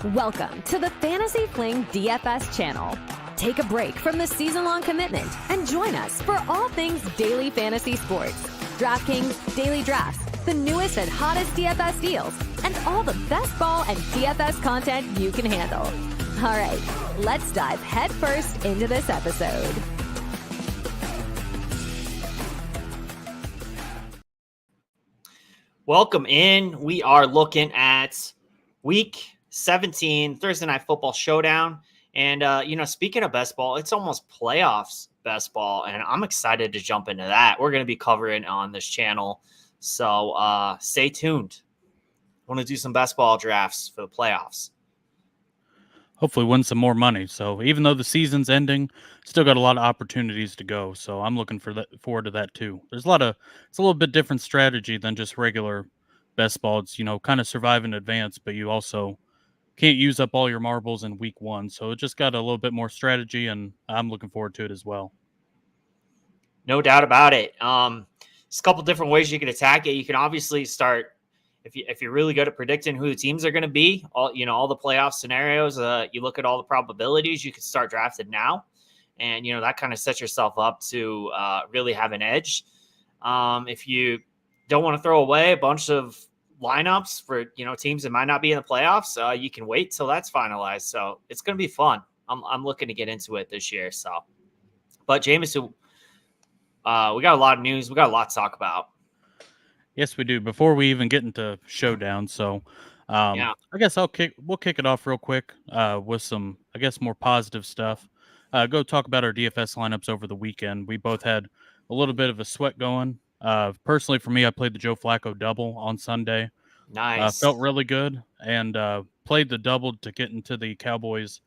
Welcome to the Fantasy Fling DFS channel. Take a break from the season-long commitment and join us for all things daily fantasy sports, DraftKings, daily drafts, the newest and hottest DFS deals, and all the best ball and DFS content you can handle. All right, let's dive headfirst into this episode. Welcome in. We are looking at week 17, Thursday Night Football Showdown. And, speaking of best ball, it's almost playoffs best ball, and I'm excited to jump into that. We're going to be covering on this channel, so stay tuned. I want to do some best ball drafts for the playoffs. Hopefully win some more money. So even though the season's ending, still got a lot of opportunities to go. So I'm looking forward to that too. It's a little bit different strategy than just regular best ball. It's, kind of survive in advance, but you also can't use up all your marbles in week one. So it just got a little bit more strategy, and I'm looking forward to it as well. No doubt about it. There's a couple different ways you can attack it. You can obviously start if you're really good at predicting who the teams are going to be, all the playoff scenarios, you look at all the probabilities, you can start drafting now. And, that kind of sets yourself up to really have an edge. If you don't want to throw away a bunch of lineups for, teams that might not be in the playoffs, you can wait till that's finalized. So it's going to be fun. I'm looking to get into it this year. So, but Jameson, we got a lot of news. We got a lot to talk about. Yes, we do. Before we even get into Showdown, so I guess we'll kick it off real quick with some, more positive stuff. Go talk about our DFS lineups over the weekend. We both had a little bit of a sweat going. Personally, for me, I played the Joe Flacco double on Sunday. Nice. Felt really good, and played the double to get into the Cowboys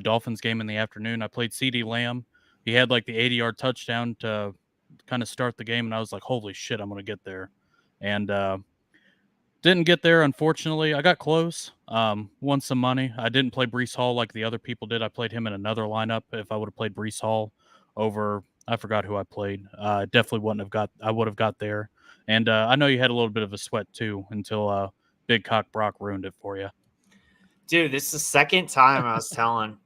Dolphins game in the afternoon. I played CeeDee Lamb. He had like the 80-yard touchdown to kind of start the game, and I was like, holy shit, I'm going to get there. And didn't get there, unfortunately. I got close, won some money. I didn't play Breece Hall like the other people did. I played him in another lineup. If I would have played Breece Hall over, I forgot who I played. Definitely I would have got there. And I know you had a little bit of a sweat too until Big Cock Brock ruined it for you. Dude, this is the second time I was telling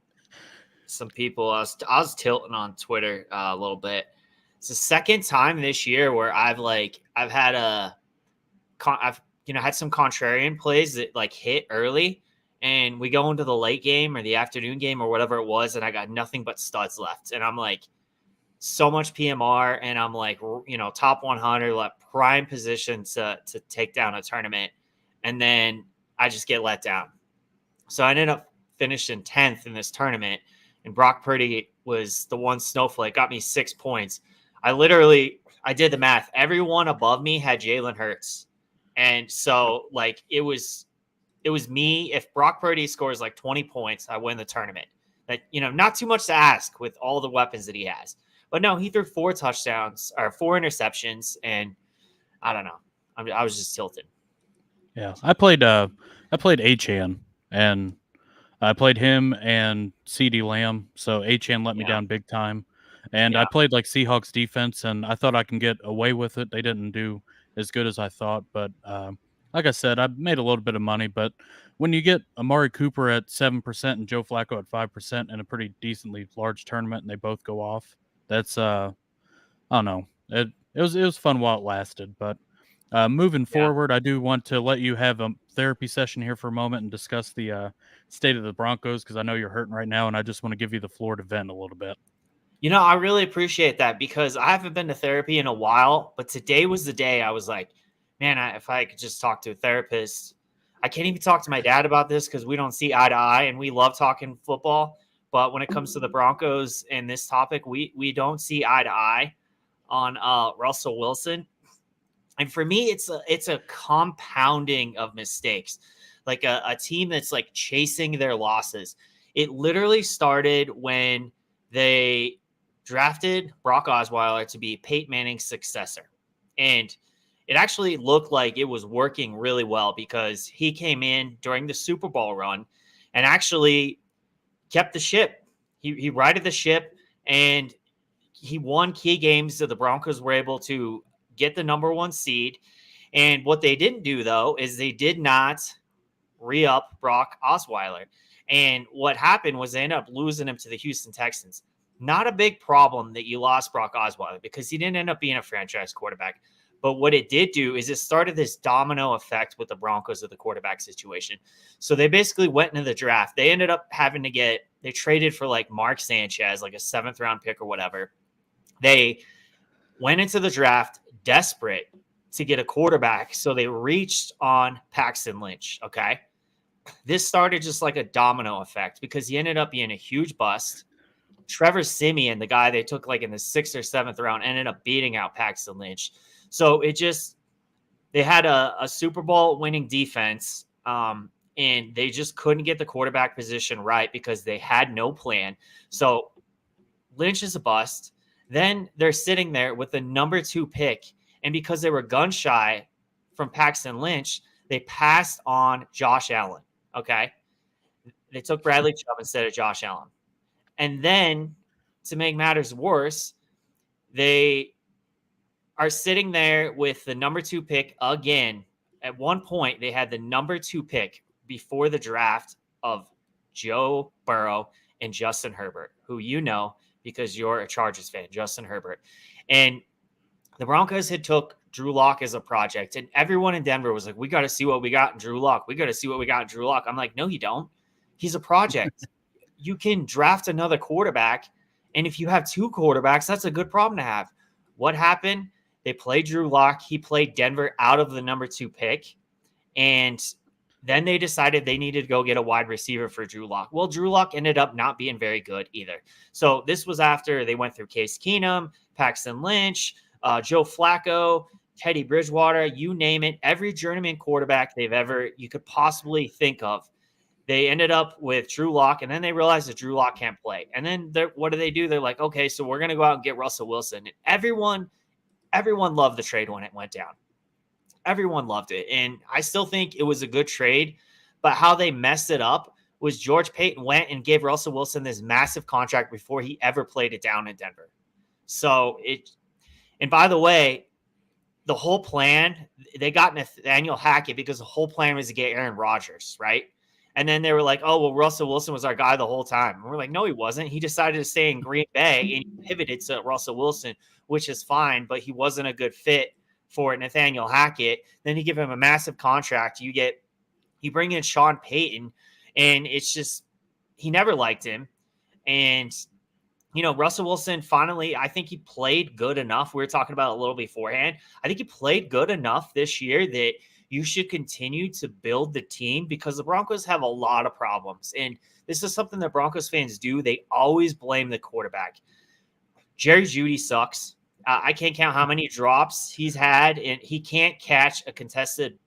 some people, I was tilting on Twitter a little bit. It's the second time this year where I've had had some contrarian plays that like hit early, and we go into the late game or the afternoon game or whatever it was, and I got nothing but studs left, and I'm like so much PMR, and I'm like top 100, like prime position to take down a tournament, and then I just get let down. So I ended up finishing 10th in this tournament, and Brock Purdy was the one snowflake, got me 6 points. I did the math. Everyone above me had Jalen Hurts. And so like it was me. If Brock Purdy scores like 20 points, I win the tournament. That, not too much to ask with all the weapons that he has. But no, he threw 4 touchdowns or 4 interceptions, and I don't know. I was just tilted. Yeah. I played Achane, and I played him and CeeDee Lamb. So Achane let me down big time. And I played like Seahawks defense, and I thought I can get away with it. They didn't do as good as I thought. But like I said, I made a little bit of money. But when you get Amari Cooper at 7% and Joe Flacco at 5% in a pretty decently large tournament, and they both go off, that's I don't know. It was fun while it lasted. But moving forward, I do want to let you have a therapy session here for a moment and discuss the state of the Broncos, because I know you're hurting right now, and I just want to give you the floor to vent a little bit. I really appreciate that, because I haven't been to therapy in a while, but today was the day I was like, man, if I could just talk to a therapist. I can't even talk to my dad about this because we don't see eye to eye, and we love talking football. But when it comes to the Broncos and this topic, we don't see eye to eye on Russell Wilson. And for me, it's a compounding of mistakes, like a team that's like chasing their losses. It literally started when they drafted Brock Osweiler to be Peyton Manning's successor. And it actually looked like it was working really well, because he came in during the Super Bowl run and actually kept the ship. He righted the ship, and he won key games that the Broncos were able to get the number 1 seed. And what they didn't do, though, is they did not re-up Brock Osweiler. And what happened was they ended up losing him to the Houston Texans. Not a big problem that you lost Brock Osweiler because he didn't end up being a franchise quarterback. But what it did do is it started this domino effect with the Broncos of the quarterback situation. So they basically went into the draft. They ended up having to they traded for like Mark Sanchez, like a 7th round pick or whatever. They went into the draft desperate to get a quarterback. So they reached on Paxton Lynch. Okay. This started just like a domino effect because he ended up being a huge bust. Trevor Siemian, the guy they took like in the 6th or 7th round, ended up beating out Paxton Lynch. So they had a Super Bowl winning defense, and they just couldn't get the quarterback position right because they had no plan. So Lynch is a bust. Then they're sitting there with the number 2 pick. And because they were gun shy from Paxton Lynch, they passed on Josh Allen. Okay. They took Bradley Chubb instead of Josh Allen. And then to make matters worse, they are sitting there with the number 2 pick again. At one point, they had the number 2 pick before the draft of Joe Burrow and Justin Herbert, who you know because you're a Chargers fan, Justin Herbert. And the Broncos had took Drew Lock as a project, and everyone in Denver was like, we got to see what we got in Drew Lock. We got to see what we got in Drew Lock. I'm like, no, you don't. He's a project. You can draft another quarterback, and if you have 2 quarterbacks, that's a good problem to have. What happened? They played Drew Lock. He played Denver out of the number 2 pick, and then they decided they needed to go get a wide receiver for Drew Lock. Well, Drew Lock ended up not being very good either. So this was after they went through Case Keenum, Paxton Lynch, Joe Flacco, Teddy Bridgewater, you name it. Every journeyman quarterback you could possibly think of. They ended up with Drew Lock, and then they realized that Drew Lock can't play. And then what do? They're like, okay, so we're going to go out and get Russell Wilson. And everyone loved the trade when it went down. Everyone loved it. And I still think it was a good trade, but how they messed it up was George Paton went and gave Russell Wilson this massive contract before he ever played it down in Denver. And by the way, the whole plan, they got Nathaniel Hackett because the whole plan was to get Aaron Rodgers, right? And then they were like, oh, well, Russell Wilson was our guy the whole time. And we're like, no, he wasn't. He decided to stay in Green Bay and he pivoted to Russell Wilson, which is fine, but he wasn't a good fit for Nathaniel Hackett. Then you give him a massive contract. You bring in Sean Payton, and it's just, he never liked him. And, Russell Wilson finally, I think he played good enough. We were talking about it a little beforehand. I think he played good enough this year that you should continue to build the team because the Broncos have a lot of problems. And this is something that Broncos fans do. They always blame the quarterback. Jerry Jeudy sucks. I can't count how many drops he's had, and he can't catch a contested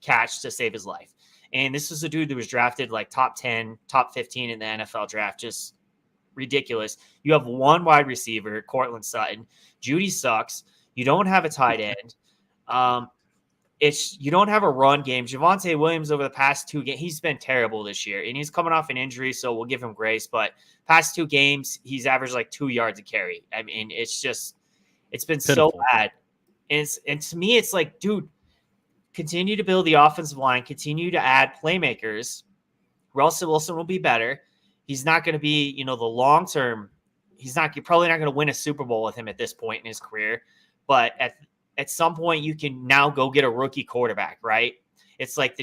catch to save his life. And this is a dude that was drafted like top 10, top 15 in the NFL draft. Just ridiculous. You have one wide receiver, Cortland Sutton. Jeudy sucks. You don't have a tight end. You don't have a run game. Javonte Williams over the past 2 games, he's been terrible this year, and he's coming off an injury, so we'll give him grace. But past 2 games, he's averaged like 2 yards a carry. I mean, it's been pitiful. So bad. And to me, it's like, dude, continue to build the offensive line, continue to add playmakers. Russell Wilson will be better. He's not going to be, the long-term. You're probably not going to win a Super Bowl with him at this point in his career. But at some point, you can now go get a rookie quarterback, right? It's like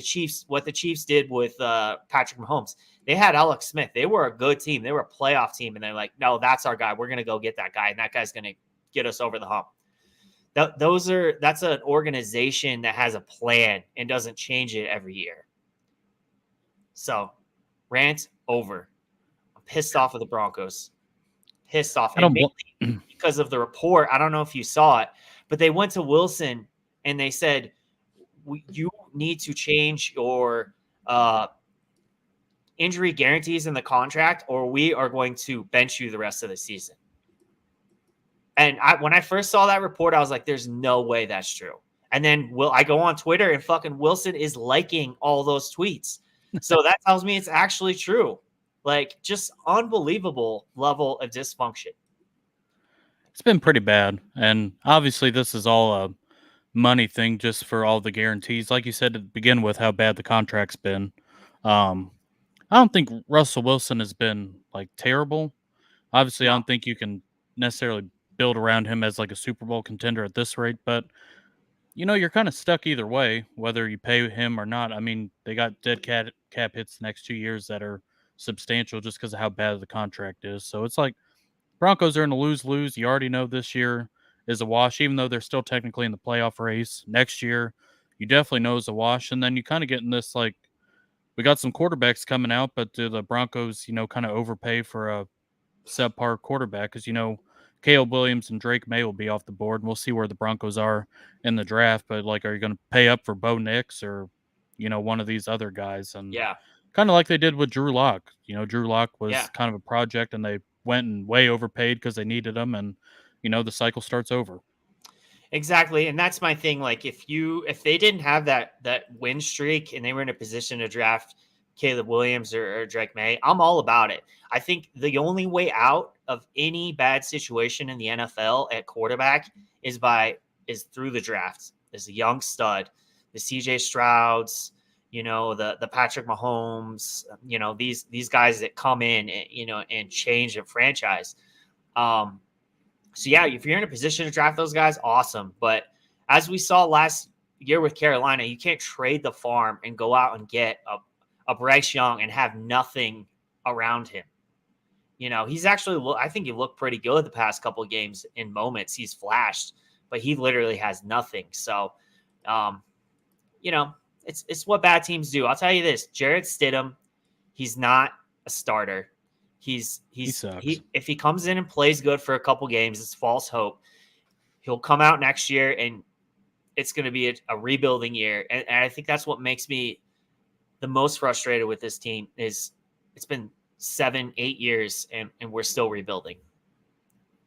what the Chiefs did with Patrick Mahomes. They had Alex Smith. They were a good team. They were a playoff team. And they're like, no, that's our guy. We're going to go get that guy. And that guy's going to get us over the hump. That's an organization that has a plan and doesn't change it every year. So, rant over. I'm pissed off of the Broncos. Pissed off. And mainly because of the report. I don't know if you saw it, but they went to Wilson and they said, you need to change your injury guarantees in the contract or we are going to bench you the rest of the season. And when I first saw that report, I was like, there's no way that's true. And then I go on Twitter and fucking Wilson is liking all those tweets. So that tells me it's actually true. Like, just unbelievable level of dysfunction. It's been pretty bad. And obviously this is all money thing just for all the guarantees. Like you said to begin with, how bad the contract's been. Um, I don't think Russell Wilson has been like terrible. Obviously, I No. don't think you can necessarily build around him as like a Super Bowl contender at this rate, but you're kind of stuck either way, whether you pay him or not. I mean, they got dead cap hits the next 2 years that are substantial just because of how bad the contract is. So it's like Broncos are in a lose-lose. You already know this year is a wash, even though they're still technically in the playoff race. Next year, you definitely know is a wash. And then you kind of get in this, like, we got some quarterbacks coming out, but do the Broncos, kind of overpay for a subpar quarterback? Because, Caleb Williams and Drake May will be off the board, and we'll see where the Broncos are in the draft. But, like, are you going to pay up for Bo Nix or, one of these other guys? And Yeah. kind of like they did with Drew Lock. Drew Lock was Yeah. kind of a project, and they went and way overpaid because they needed him, and the cycle starts over. Exactly. And that's my thing. Like if they didn't have that win streak and they were in a position to draft Caleb Williams or Drake May, I'm all about it. I think the only way out of any bad situation in the NFL at quarterback is through the draft. As a young stud, the CJ Strouds, the Patrick Mahomes, these guys that come in and change a franchise. So yeah, if you're in a position to draft those guys, awesome. But as we saw last year with Carolina, you can't trade the farm and go out and get a Bryce Young and have nothing around him. He's actually, I think he looked pretty good the past couple of games in moments. He's flashed, but he literally has nothing. So, it's what bad teams do. I'll tell you this, Jarrett Stidham, he's not a starter. He sucks. If he comes in and plays good for a couple games, it's false hope. He'll come out next year and it's going to be a rebuilding year. And I think that's what makes me the most frustrated with this team is it's been 7-8 years and we're still rebuilding.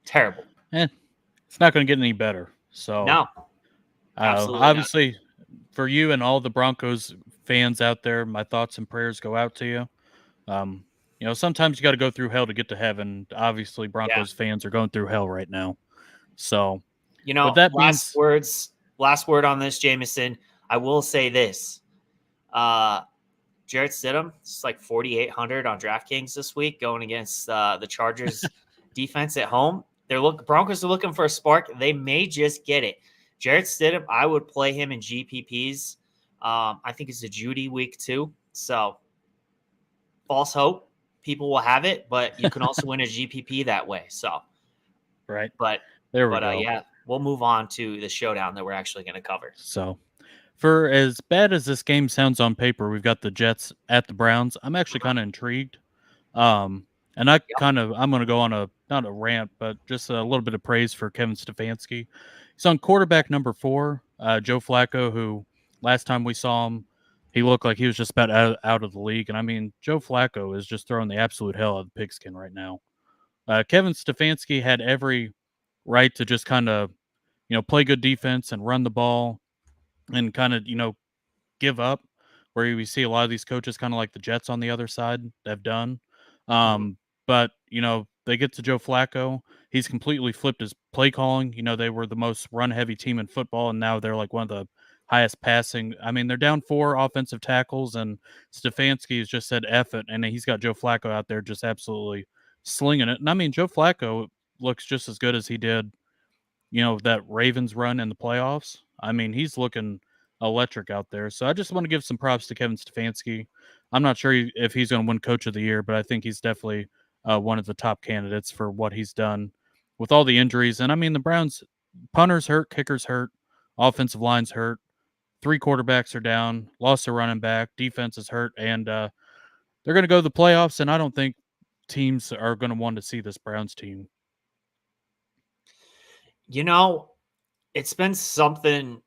Terrible. It's not going to get any better. So no, absolutely obviously not. For you and all the Broncos fans out there, my thoughts and prayers go out to you. Sometimes you got to go through hell to get to heaven. Obviously, Broncos fans are going through hell right now. So, with that last word on this, Jameson. I will say this: Jarrett Stidham, it's like 4,800 on DraftKings this week, going against the Chargers defense at home. Broncos are looking for a spark. They may just get it. Jarrett Stidham, I would play him in GPPs. I think it's a Judy week too. So, false hope. People will have it, but you can also win a GPP that way. So, right. But there we go. Yeah, we'll move on to the showdown that we're actually going to cover. So, for as bad as this game sounds on paper, we've got the Jets at the Browns. I'm actually kind of intrigued. And I'm going to go on not a rant, but just a little bit of praise for Kevin Stefanski. He's on quarterback number 4, Joe Flacco, who last time we saw him, he looked like he was just about out of the league. And I mean, Joe Flacco is just throwing the absolute hell out of the pigskin right now. Kevin Stefanski had every right to just kind of, play good defense and run the ball and kind of, give up, where we see a lot of these coaches kind of like the Jets on the other side have done. But, they get to Joe Flacco. He's completely flipped his play calling. They were the most run-heavy team in football, and now they're like one of the highest passing. I mean, they're down 4 offensive tackles, and Stefanski has just said F it, and he's got Joe Flacco out there just absolutely slinging it. And I mean, Joe Flacco looks just as good as he did, that Ravens run in the playoffs. I mean, he's looking electric out there. So I just want to give some props to Kevin Stefanski. I'm not sure if he's going to win Coach of the Year, but I think he's definitely one of the top candidates for what he's done with all the injuries. And I mean, the Browns, punters hurt, kickers hurt, offensive line's hurt, 3 quarterbacks are down, lost a running back, defense is hurt, and they're going to go to the playoffs, and I don't think teams are going to want to see this Browns team. It's been something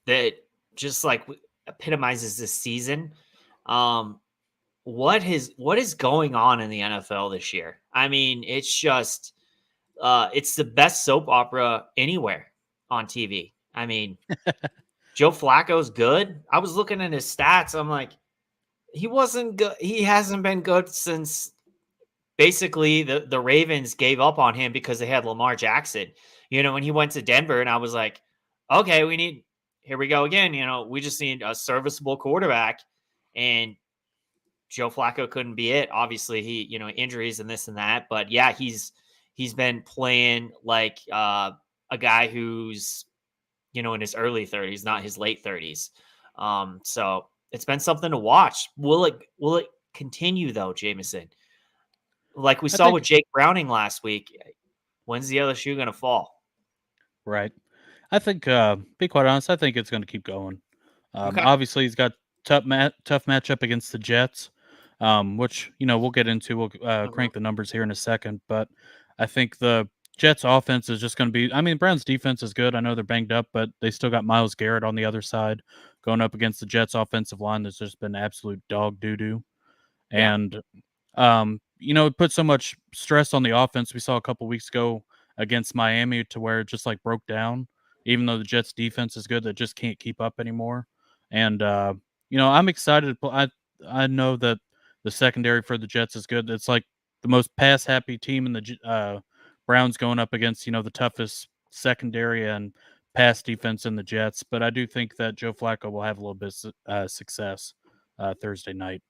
that just like epitomizes this season. What is going on in the NFL this year? I mean, it's just it's the best soap opera anywhere on TV. I mean, Joe Flacco's good. I was looking at his stats. I'm like, he wasn't good. He hasn't been good since basically the Ravens gave up on him because they had Lamar Jackson. When he went to Denver, and I was like, okay, here we go again. We just need a serviceable quarterback, and Joe Flacco couldn't be it. Obviously, he, injuries and this and that, but yeah, he's been playing like a guy who's, in his early 30s, not his late 30s. So it's been something to watch. Will it continue though, Jameson? Like we I saw think with Jake Browning last week. When's the other shoe going to fall? right. I think, be quite honest, I think it's going to keep going. Okay. Obviously, he's got tough matchup against the Jets, which we'll get into. We'll Mhm. crank the numbers here in a second, but I think the Jets' offense is just going to be. I mean, Browns' defense is good. I know they're banged up, but they still got Myles Garrett on the other side going up against the Jets' offensive line. That's just been absolute dog doo doo, Yeah. and it put so much stress on the offense. We saw a couple weeks ago against Miami to where it just like broke down, even though the Jets defense is good, that just can't keep up anymore. And I'm excited. I know that the secondary for the Jets is good. It's like the most pass happy team in the Browns going up against the toughest secondary and pass defense in the Jets. But I do think that Joe Flacco will have a little bit success Thursday night.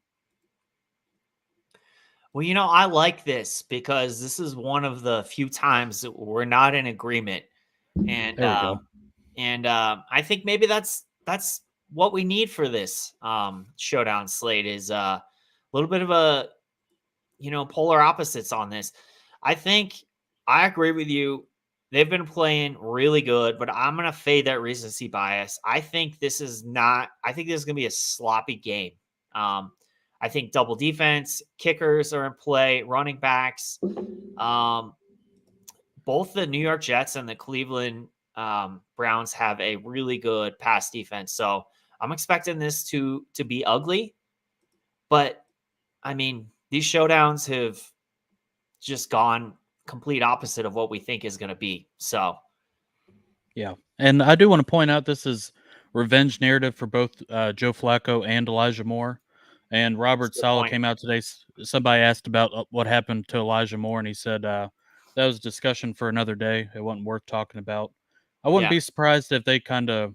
Well, I like this because this is one of the few times that we're not in agreement, and There we go. I think maybe that's what we need for this showdown slate is a little bit of a polar opposites on this. I think I agree with you. They've been playing really good, but I'm gonna fade that recency bias. I think this is not. I think this is gonna be a sloppy game. I think double defense, kickers are in play, running backs. Both the New York Jets and the Cleveland Browns have a really good pass defense, so I'm expecting this to be ugly. But I mean, these showdowns have just gone complete opposite of what we think is going to be. So, Yeah, and I do want to point out this is revenge narrative for both Joe Flacco and Elijah Moore. And that's Robert a good Saleh point. came out today. Somebody asked about what happened to Elijah Moore, and he said that was a discussion for another day. It wasn't worth talking about. I wouldn't Yeah. be surprised if they kind of,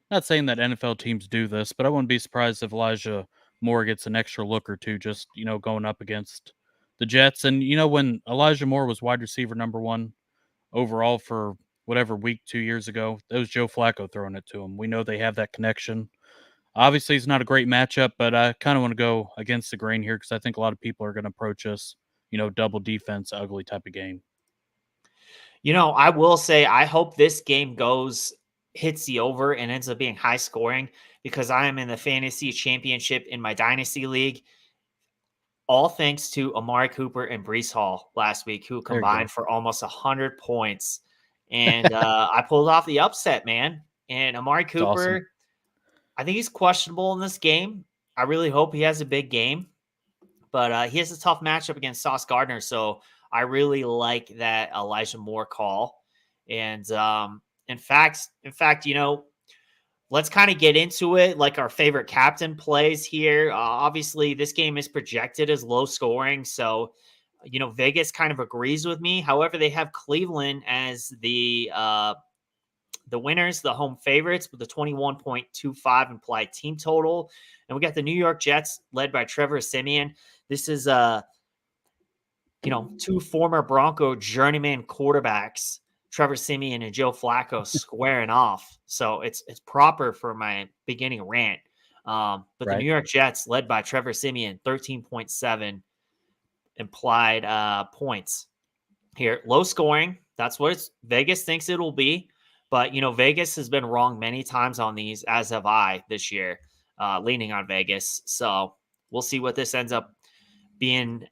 not saying that NFL teams do this, but I wouldn't be surprised if Elijah Moore gets an extra look or two just going up against the Jets. And when Elijah Moore was wide receiver number 1 overall for whatever week 2 years ago, that was Joe Flacco throwing it to him. We know they have that connection. Obviously, it's not a great matchup, but I kind of want to go against the grain here because I think a lot of people are going to approach us, double defense, ugly type of game. I will say I hope this game hits the over and ends up being high scoring because I am in the fantasy championship in my dynasty league. All thanks to Amari Cooper and Brees Hall last week, who There you go. combined for almost 100 points. And I pulled off the upset, man. And Amari It's awesome. Cooper, I think he's questionable in this game. I really hope he has a big game, but he has a tough matchup against Sauce Gardner. So I really like that Elijah Moore call. And in fact, let's kind of get into it, like our favorite captain plays here. Obviously, this game is projected as low scoring. So, Vegas kind of agrees with me. However, they have Cleveland as the winners, the home favorites, with the 21.25 implied team total. And we got the New York Jets led by Trevor Siemian. This is two former Bronco journeyman quarterbacks, Trevor Siemian and Joe Flacco, squaring off. So it's proper for my beginning rant. But the New York Jets led by Trevor Siemian, 13.7 implied points here. Low scoring. That's what Vegas thinks it will be. But, Vegas has been wrong many times on these, as have I this year, leaning on Vegas. So we'll see what this ends up being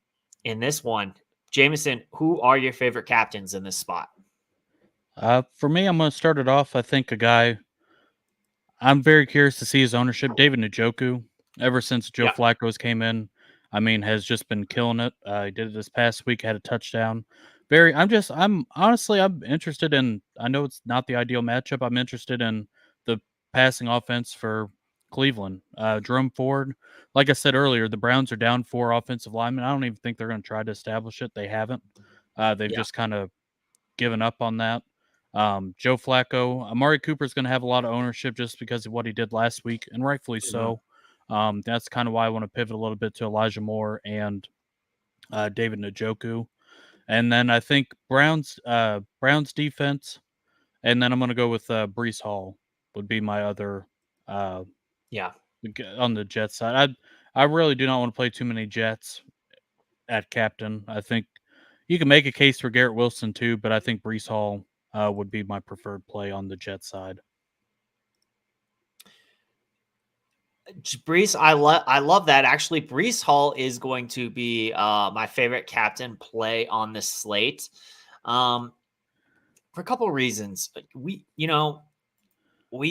in this one. Jameson, who are your favorite captains in this spot? For me, I'm going to start it off. I think a guy I'm very curious to see his ownership, David Njoku. Ever since Joe Yeah. Flacco's came in, I mean, has just been killing it. He did it this past week, had a touchdown. I'm honestly, I'm interested in, I know it's not the ideal matchup. I'm interested in the passing offense for Cleveland. Jerome Ford, like I said earlier, the Browns are down 4 offensive linemen. I don't even think they're going to try to establish it. They haven't. They've just kind of given up on that. Joe Flacco, Amari Cooper's going to have a lot of ownership just because of what he did last week, and rightfully so. That's kind of why I want to pivot a little bit to Elijah Moore and David Njoku. And then I think Browns defense, and then I'm going to go with Brees Hall would be my other Yeah. on the Jets side. I really do not want to play too many Jets at captain. I think you can make a case for Garrett Wilson too, but I think Brees Hall would be my preferred play on the Jets side. Brees, I love that. Actually, Brees Hall is going to be my favorite captain play on this slate, for a couple of reasons. We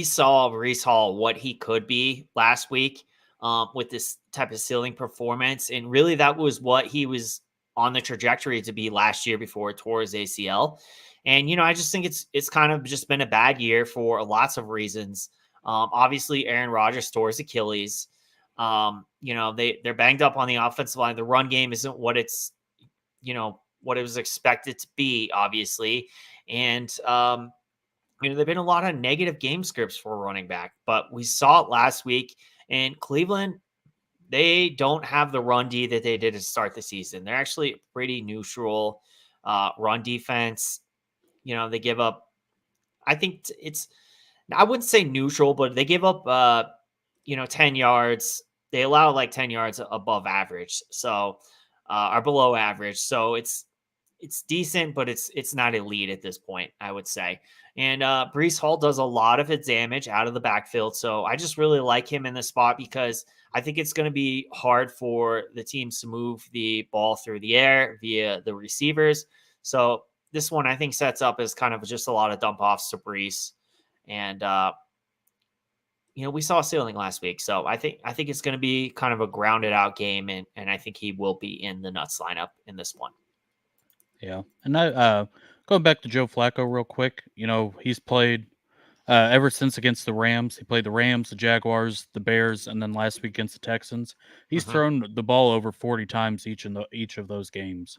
saw Brees Hall what he could be last week with this type of ceiling performance, and really that was what he was on the trajectory to be last year before it tore his ACL. And I just think it's kind of just been a bad year for lots of reasons. Obviously, Aaron Rodgers tore his Achilles. They're banged up on the offensive line. The run game isn't what it's, what it was expected to be, obviously. And, there've been a lot of negative game scripts for a running back, but we saw it last week. And Cleveland, they don't have the run D that they did to start the season. They're actually pretty neutral run defense. They give up, I think I wouldn't say neutral, but they give up, 10 yards. They allow like 10 yards above average. So, or below average. So it's decent, but it's not elite at this point, I would say. And Brees Hall does a lot of his damage out of the backfield. So I just really like him in this spot because I think it's going to be hard for the teams to move the ball through the air via the receivers. So this one I think sets up as kind of just a lot of dump offs to Brees. And, we saw a ceiling last week. So I think it's going to be kind of a grounded out game. And I think he will be in the nuts lineup in this one. Yeah. And going back to Joe Flacco real quick, he's played ever since against the Rams. He played the Rams, the Jaguars, the Bears, and then last week against the Texans. He's thrown the ball over 40 times each of those games.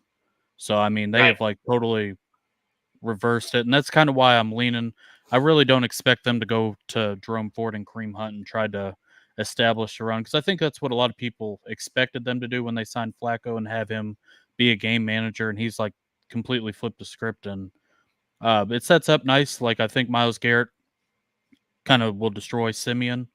So, I mean, they have like totally reversed it. And that's kind of why I'm leaning. I really don't expect them to go to Jerome Ford and Kareem Hunt and try to establish a run, because I think that's what a lot of people expected them to do when they signed Flacco and have him be a game manager. And he's like completely flipped the script, and it sets up nice. Like I think Myles Garrett kind of will destroy Simeon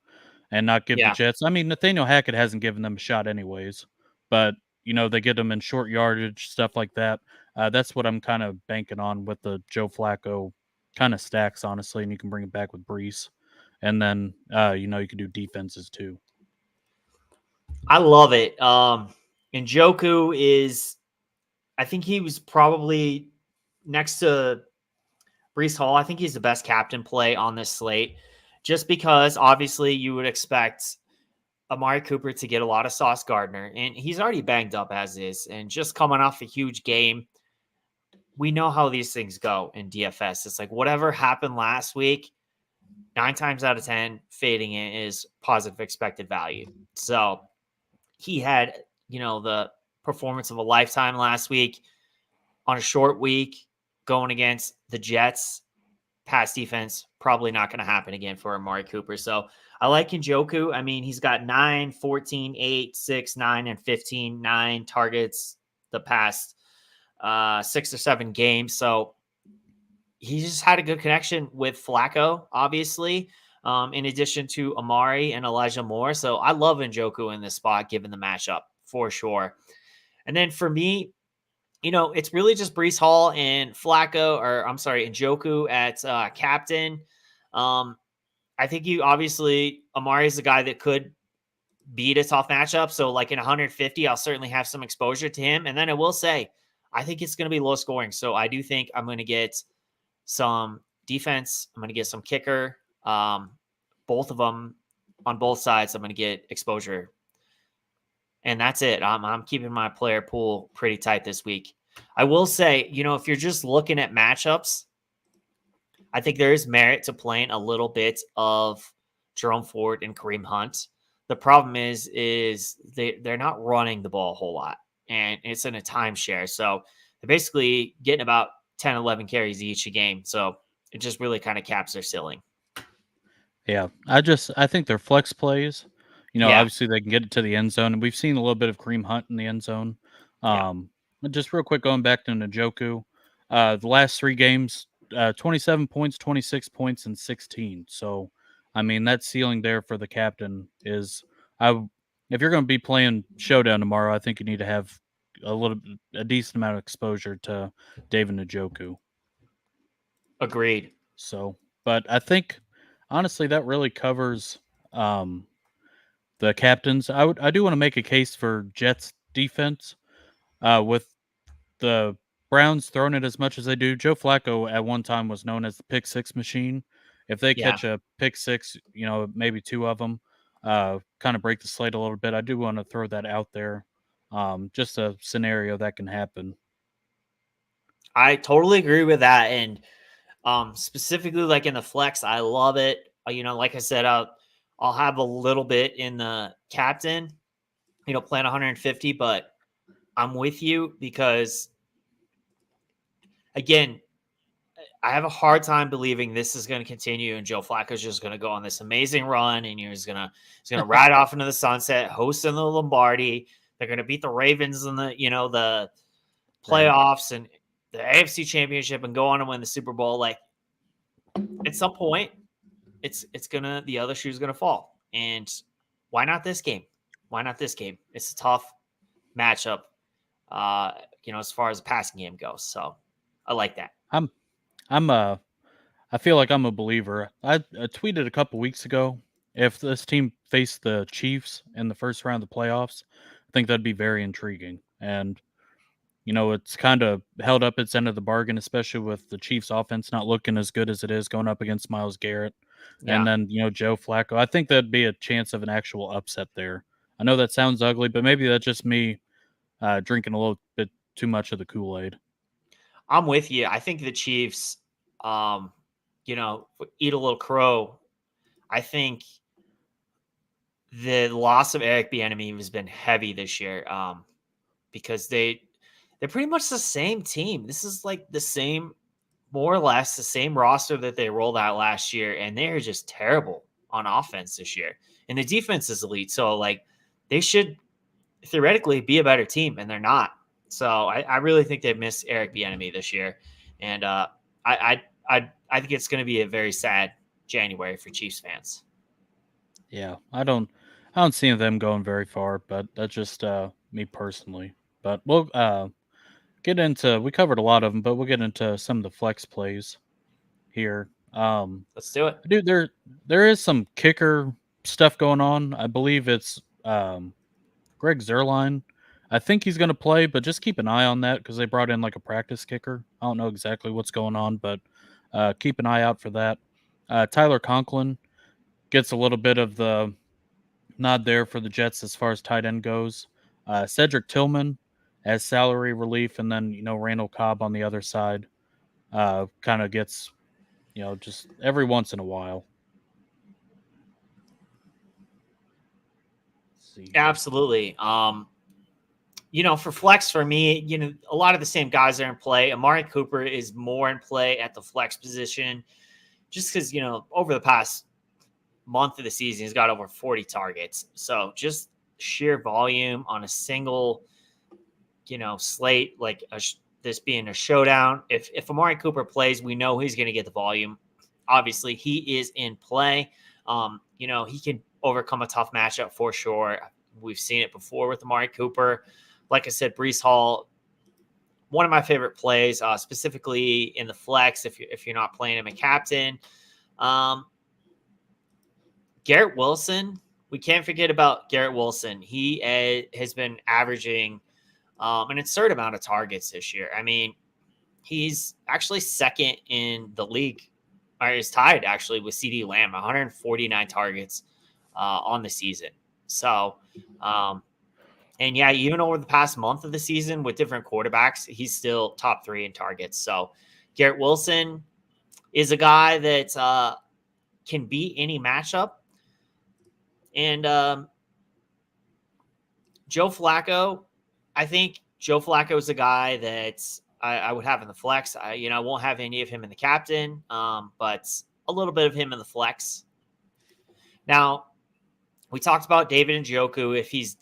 and not give the Jets. I mean, Nathaniel Hackett hasn't given them a shot anyways, but they get them in short yardage, stuff like that. That's what I'm kind of banking on with the Joe Flacco kind of stacks, honestly, and you can bring it back with Brees. And then, you can do defenses too. I love it. Njoku is, I think he was probably next to Brees Hall. I think he's the best captain play on this slate, just because obviously you would expect Amari Cooper to get a lot of Sauce Gardner, and he's already banged up as is, and just coming off a huge game. We know how these things go in DFS. It's like whatever happened last week, 9 times out of 10, fading in is positive expected value. So he had, the performance of a lifetime last week on a short week going against the Jets. Pass defense, probably not going to happen again for Amari Cooper. So I like Njoku. I mean, he's got 9, 14, 8, 6, 9, and 15, 9 targets the past 6 or 7 games. So he just had a good connection with Flacco, obviously, in addition to Amari and Elijah Moore. So I love Njoku in this spot, given the matchup for sure. And then for me, it's really just Brees Hall and Njoku at captain. I think Amari is the guy that could beat a tough matchup. So like in 150, I'll certainly have some exposure to him. And then I will say, I think it's going to be low scoring. So I do think I'm going to get some defense. I'm going to get some kicker. Both of them on both sides. I'm going to get exposure. And that's it. I'm keeping my player pool pretty tight this week. I will say, if you're just looking at matchups, I think there is merit to playing a little bit of Jerome Ford and Kareem Hunt. The problem is they're not running the ball a whole lot, and it's in a timeshare. So they're basically getting about 10, 11 carries each a game. So it just really kind of caps their ceiling. Yeah, I think their flex plays, Yeah. obviously they can get it to the end zone, and we've seen a little bit of Kareem Hunt in the end zone. Yeah. But just real quick, going back to Njoku, the last 3 games, 27 points, 26 points, and 16. So, I mean, that ceiling there for the captain is, if you're going to be playing Showdown tomorrow, I think you need to have a decent amount of exposure to David Njoku. Agreed. So, but I think honestly that really covers the captains. I do want to make a case for Jets defense with the Browns throwing it as much as they do. Joe Flacco at one time was known as the pick six machine. If they Yeah. catch a pick six, maybe 2 of them, kind of break the slate a little bit. I do want to throw that out there. Just a scenario that can happen. I totally agree with that. And specifically like in the flex, I love it. Like I said, I'll have a little bit in the captain, plan 150, but I'm with you because again, I have a hard time believing this is going to continue and Joe Flacco's just going to go on this amazing run and he's going to ride off into the sunset, hosting the Lombardi. They're going to beat the Ravens in the playoffs and the AFC Championship and go on and win the Super Bowl. Like at some point, the other shoe's gonna fall. And why not this game? Why not this game? It's a tough matchup, as far as the passing game goes. So I like that. I feel like I'm a believer. I tweeted a couple weeks ago, if this team faced the Chiefs in the first round of the playoffs, I think that'd be very intriguing. And it's kind of held up its end of the bargain, especially with the Chiefs offense not looking as good as it is going up against Myles Garrett. Yeah. And then, Joe Flacco. I think that'd be a chance of an actual upset there. I know that sounds ugly, but maybe that's just me drinking a little bit too much of the Kool-Aid. I'm with you. I think the Chiefs, eat a little crow. I think the loss of Eric Bieniemy has been heavy this year because they're pretty much the same team. This is like the same, more or less the same roster that they rolled out last year, and they're just terrible on offense this year. And the defense is elite, so like they should theoretically be a better team, and they're not. So I really think they've missed Eric Bieniemy this year, and I think it's going to be a very sad January for Chiefs fans. Yeah, I don't see them going very far, but that's just me personally. But we'll get into. We covered a lot of them, but we'll get into some of the flex plays here. Let's do it, dude. There is some kicker stuff going on. I believe it's Greg Zuerlein. I think he's going to play, but just keep an eye on that because they brought in like a practice kicker. I don't know exactly what's going on, but keep an eye out for that. Tyler Conklin gets a little bit of the nod there for the Jets as far as tight end goes. Cedric Tillman as salary relief, and then Randall Cobb on the other side kind of gets just every once in a while. Let's see here. Absolutely. For flex for me, a lot of the same guys are in play. Amari Cooper is more in play at the flex position just because, over the past month of the season, he's got over 40 targets. So just sheer volume on a single, slate, like this being a showdown. If Amari Cooper plays, we know he's going to get the volume. Obviously, he is in play. He can overcome a tough matchup for sure. We've seen it before with Amari Cooper. Like I said, Breece Hall, one of my favorite plays, specifically in the flex. If you're not playing him a captain, Garrett Wilson. We can't forget about Garrett Wilson. He has been averaging an absurd amount of targets this year. I mean, he's actually second in the league, or is tied actually with CeeDee Lamb, 149 targets on the season. So, and yeah, even over the past month of the season with different quarterbacks, he's still top 3 in targets. So Garrett Wilson is a guy that can beat any matchup. And Joe Flacco, I think Joe Flacco is a guy that I would have in the flex. I won't have any of him in the captain, but a little bit of him in the flex. Now, we talked about David Njoku.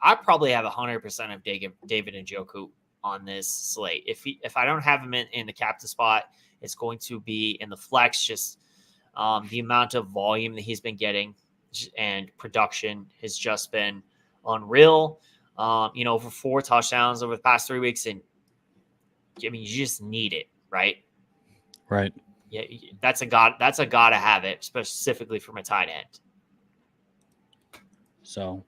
I probably have 100% of David Njoku on this slate. If I don't have him in the captain spot, it's going to be in the flex. Just the amount of volume that he's been getting and production has just been unreal. Over 4 touchdowns over the past 3 weeks, and I mean, you just need it, right? Right. Yeah, that's a gotta have it, specifically from a tight end. So,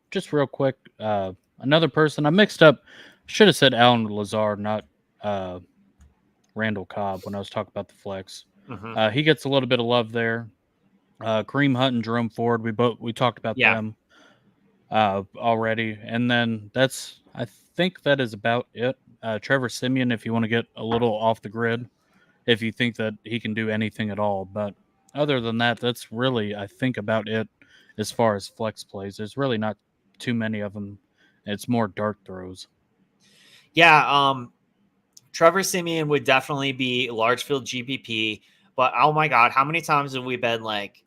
just real quick, another person I mixed up. Should have said Alan Lazard, not Randall Cobb when I was talking about the flex. Mm-hmm. He gets a little bit of love there. Kareem Hunt and Jerome Ford, we talked about them already, and then I think that is about it. Trevor Siemian, if you want to get a little off the grid, if you think that he can do anything at all, but other than that, that's really, I think, about it as far as flex plays. There's really not too many of them. It's more dart throws. Yeah, Trevor Siemian would definitely be large field GPP, but oh my God, how many times have we been like,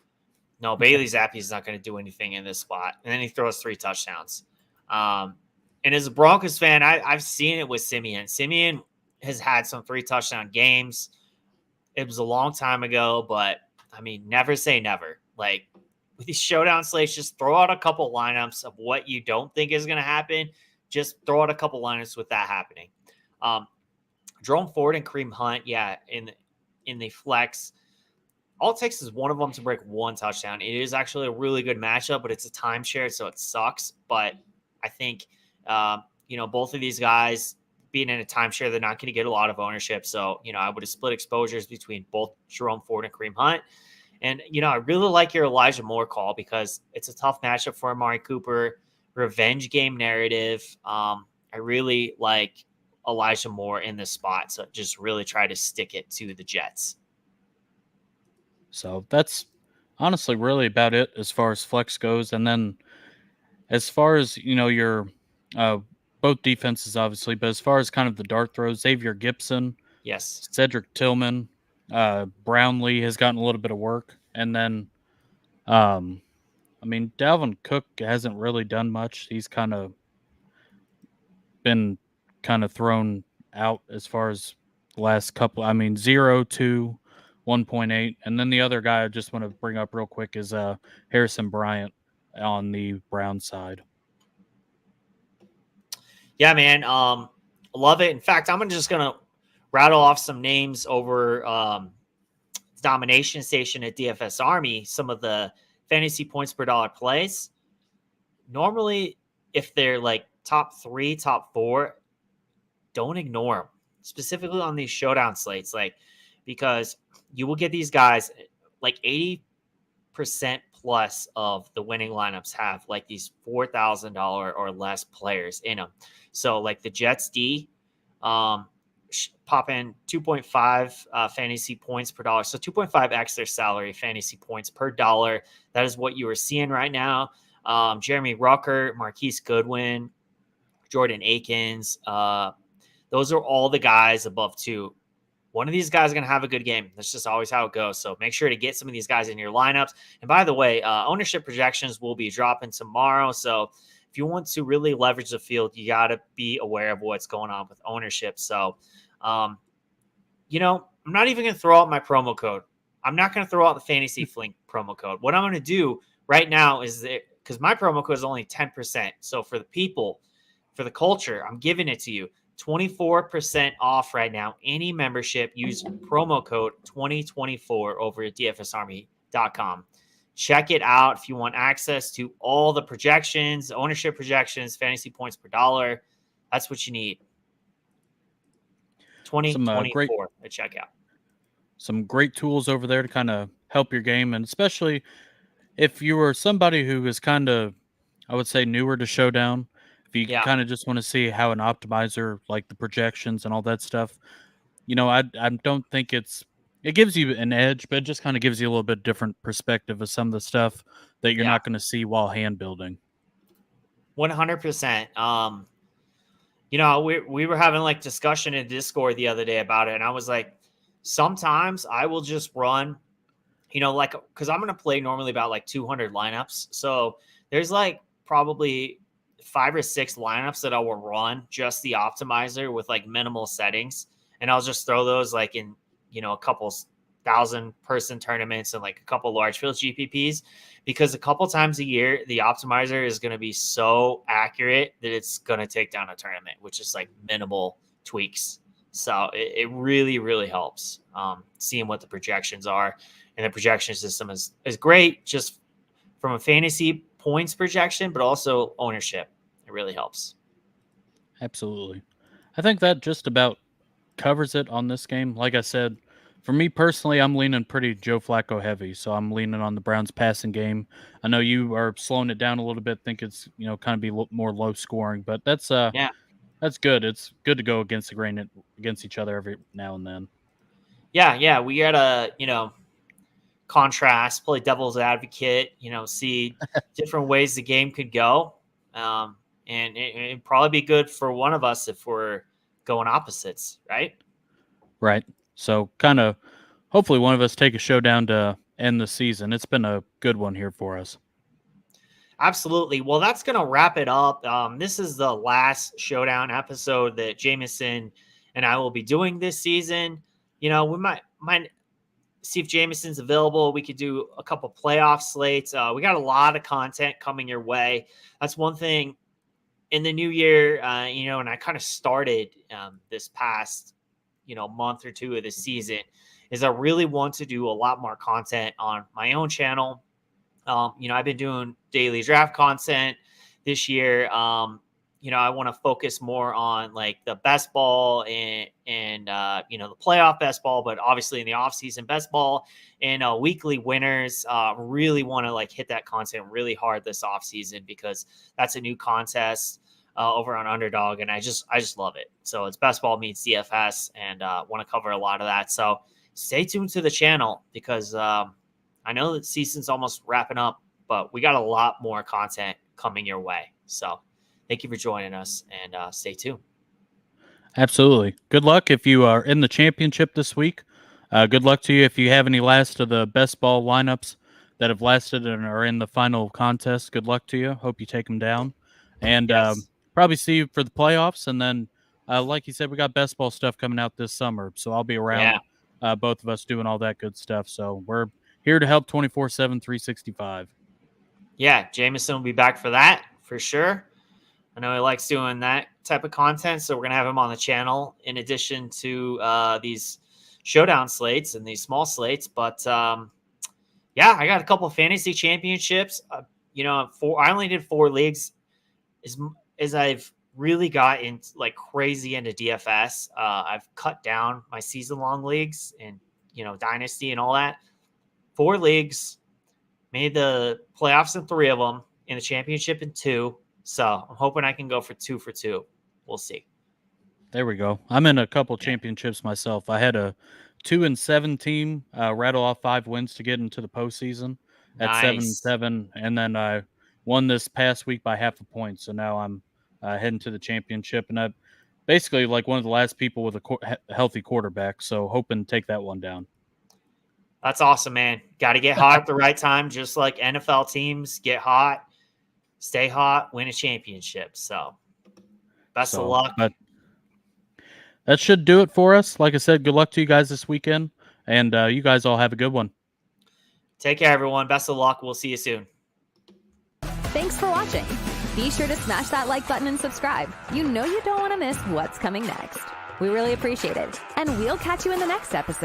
no, Bailey Zappi's not going to do anything in this spot, and then he throws 3 touchdowns. And as a Broncos fan, I've seen it with Siemian. Siemian has had some 3 touchdown games. It was a long time ago, but I mean, never say never. Like with these showdown slates, just throw out a couple lineups of what you don't think is going to happen. Just throw out a couple lineups with that happening. Jerome Ford and Kareem Hunt, yeah, in the flex. All it takes is one of them to break 1 touchdown. It is actually a really good matchup, but it's a timeshare, so it sucks. But I think, both of these guys being in a timeshare, they're not going to get a lot of ownership. So, I would have split exposures between both Jerome Ford and Kareem Hunt. And, I really like your Elijah Moore call because it's a tough matchup for Amari Cooper, revenge game narrative. I really like Elijah Moore in this spot. So just really try to stick it to the Jets. So that's honestly really about it as far as flex goes. And then as far as, your both defenses, obviously, but as far as kind of the dart throws, Xavier Gipson, yes, Cedric Tillman, Brownlee has gotten a little bit of work. And then, Dalvin Cook hasn't really done much. He's kind of been thrown out as far as the last couple. 0 to 1.8. And then the other guy I just want to bring up real quick is Harrison Bryant on the Brown side. Yeah, man. Love it. In fact, I'm just going to rattle off some names over Domination Station at DFS Army, some of the fantasy points per dollar plays. Normally, if they're like top 3, top 4, don't ignore them, specifically on these showdown slates, because you will get these guys like 80% plus of the winning lineups have like these $4,000 or less players in them. So like the Jets D, pop in 2.5 fantasy points per dollar. So 2.5x their salary fantasy points per dollar. That is what you are seeing right now. Jeremy Rucker, Marquise Goodwin, Jordan Akins. Those are all the guys above 2. One of these guys is going to have a good game. That's just always how it goes. So make sure to get some of these guys in your lineups. And by the way, ownership projections will be dropping tomorrow. So if you want to really leverage the field, you got to be aware of what's going on with ownership. So, I'm not even going to throw out my promo code. I'm not going to throw out the Fantasy Flink promo code. What I'm going to do right now is because my promo code is only 10%. So for the people, for the culture, I'm giving it to you. 24% off right now. Any membership, use promo code 2024 over at dfsarmy.com. Check it out if you want access to all the projections, ownership projections, fantasy points per dollar. That's what you need. 2024 at checkout. Some great tools over there to kind of help your game, and especially if you were somebody who is kind of, I would say, newer to Showdown. If you kind of just want to see how an optimizer, like the projections and all that stuff, I don't think it gives you an edge, but it just kind of gives you a little bit different perspective of some of the stuff that you're not going to see while hand building. 100%. we were having like discussion in Discord the other day about it, and I was like, sometimes I will just run, like, because I'm going to play normally about like 200 lineups. So there's like probably 5 or 6 lineups that I will run just the optimizer with like minimal settings. And I'll just throw those like in, a couple 1,000-person tournaments and like a couple large field GPPs, because a couple times a year, the optimizer is going to be so accurate that it's going to take down a tournament, which is like minimal tweaks. So it really, really helps seeing what the projections are. And the projection system is great just from a fantasy points projection, but also ownership. It really helps. Absolutely. I think that just about covers it on this game. Like I said, for me personally, I'm leaning pretty Joe Flacco heavy, so I'm leaning on the Browns passing game. I know you are slowing it down a little bit, think it's kind of be more low scoring, but that's good. It's good to go against the grain against each other every now and then. Yeah, we gotta contrast, play devil's advocate, see different ways the game could go, and it'd probably be good for one of us if we're going opposites, right? Right. So kind of hopefully one of us take a showdown to end the season. It's been a good one here for us. Absolutely. Well, that's going to wrap it up. This is the last showdown episode that Jameson and I will be doing this season. We might see if Jameson's available. We could do a couple playoff slates. We got a lot of content coming your way. That's one thing in the new year, and I kind of started this past month or two of the season, is I really want to do a lot more content on my own channel. I've been doing daily draft content this year. I want to focus more on like the best ball and the playoff best ball, but obviously in the off season best ball and weekly winners. Really want to like hit that content really hard this off season, because that's a new contest over on Underdog, and I just love it. So it's best ball meets DFS, and want to cover a lot of that. So stay tuned to the channel, because I know that season's almost wrapping up, but we got a lot more content coming your way. So thank you for joining us, and stay tuned. Absolutely. Good luck if you are in the championship this week. Good luck to you if you have any last of the best ball lineups that have lasted and are in the final contest. Good luck to you. Hope you take them down. And Yes. probably see you for the playoffs. And then, like you said, we got best ball stuff coming out this summer. So I'll be around, both of us doing all that good stuff. So we're here to help 24/7, 365. Yeah, Jameson will be back for that for sure. I know he likes doing that type of content, so we're going to have him on the channel in addition to these showdown slates and these small slates. But, I got a couple of fantasy championships. I only did 4 leagues. As I've really got like crazy into DFS, I've cut down my season-long leagues and, Dynasty and all that. 4 leagues, made the playoffs in 3 of them, in the championship in 2. So I'm hoping I can go for 2 for 2. We'll see. There we go. I'm in a couple championships myself. I had a 2-7 team rattle off 5 wins to get into the postseason at 7-7, and then I won this past week by half a point. So now I'm heading to the championship, and I'm basically like one of the last people with a healthy quarterback. So hoping to take that one down. That's awesome, man. Got to get hot at the right time, just like NFL teams get hot. Stay hot, win a championship. So, best of luck. But that should do it for us. Like I said, good luck to you guys this weekend, and you guys all have a good one. Take care, everyone. Best of luck. We'll see you soon. Thanks for watching. Be sure to smash that like button and subscribe. You know you don't want to miss what's coming next. We really appreciate it, and we'll catch you in the next episode.